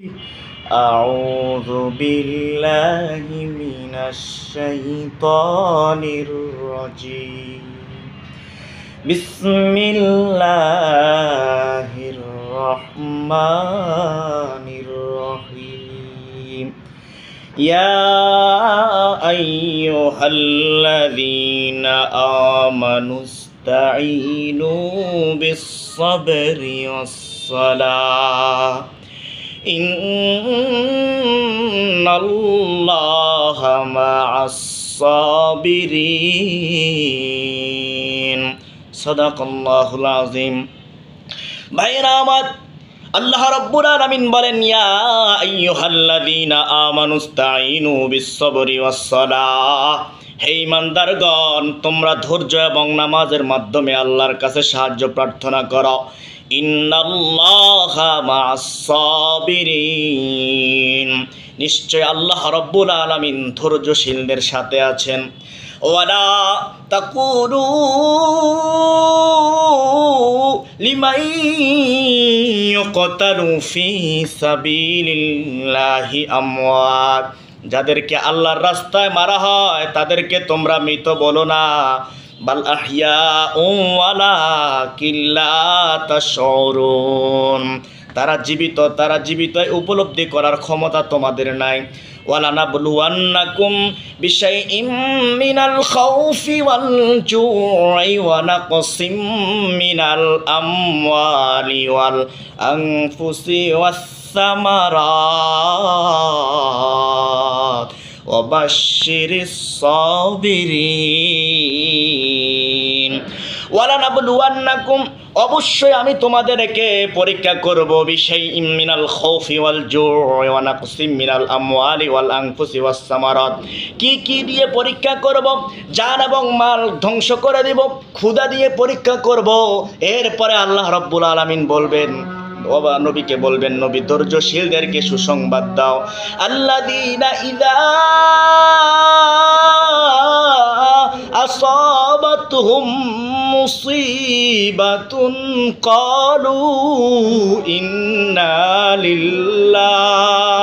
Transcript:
أعوذ بالله من الشيطان الرجيم بسم الله الرحمن الرحيم يا أيها الذين آمنوا استعينوا بالصبر والصلاة إن الله مع الصابرين صدق الله العظيم ভাইরা আমার আল্লাহ রাব্বুল আলামিন বলেন ইয়া আইয়ুহাল্লাযীনা আমানুস্তাঈনু বিস-সাবরি ওয়াস-সালাহ হে ঈমানদারগণ তোমরা ধৈর্য এবং নামাজের মাধ্যমে আল্লাহর কাছে সাহায্য প্রার্থনা করো ইন্নাল্লাহা মা'আস-সাবিরিন নিশ্চয় আল্লাহ রাব্বুল আলামিন ধৈর্যশীলদের সাথে আছেন ওয়ালা তাকুলু লিমান ইউকতালু ফি সাবিলিল্লাহি আমওয়াত যাদেরকে আল্লাহর রাস্তায় মারা হয় তাদেরকে তোমরা মৃত বলো না বাল আহইয়াউ ওয়ালাকিন লা তাশউরুন তারা জীবিত উপলব্ধি করার ক্ষমতা তোমাদের নাই ওয়ালানাবলুওয়ান্নাকুম বিশাইইম মিনাল খাউফি ওয়াল জু'i ওয়া নাকসিম মিনাল আমওয়ালি ওয়াল আনফুসি ওয়াস সামারাত ওয়াবাশশিরিস সাবিরিন ওয়ালানাবলুওয়ান্নাকুম অবশ্যই আমি তোমাদেরকে পরীক্ষা করব বিশাইইম মিনাল খাউফি ওয়াল জু'i ওয়া নাকসিম মিনাল আমওয়ালি ওয়াল আনফুসি ওয়াস সামারাত কি দিয়ে পরীক্ষা করব জান এবং মাল ধ্বংস করে দেব ক্ষুধা দিয়ে পরীক্ষা করব এরপরে আল্লাহ রাব্বুল আলামিন বলবেন নবীকে বলবেন নবী ধৈর্যশীলদেরকে সুসংবাদ দাও আল্লাযীনা ইযা আসাবাতহুম মুসিবাতুন ক্বালু ইন্না লিল্লাহ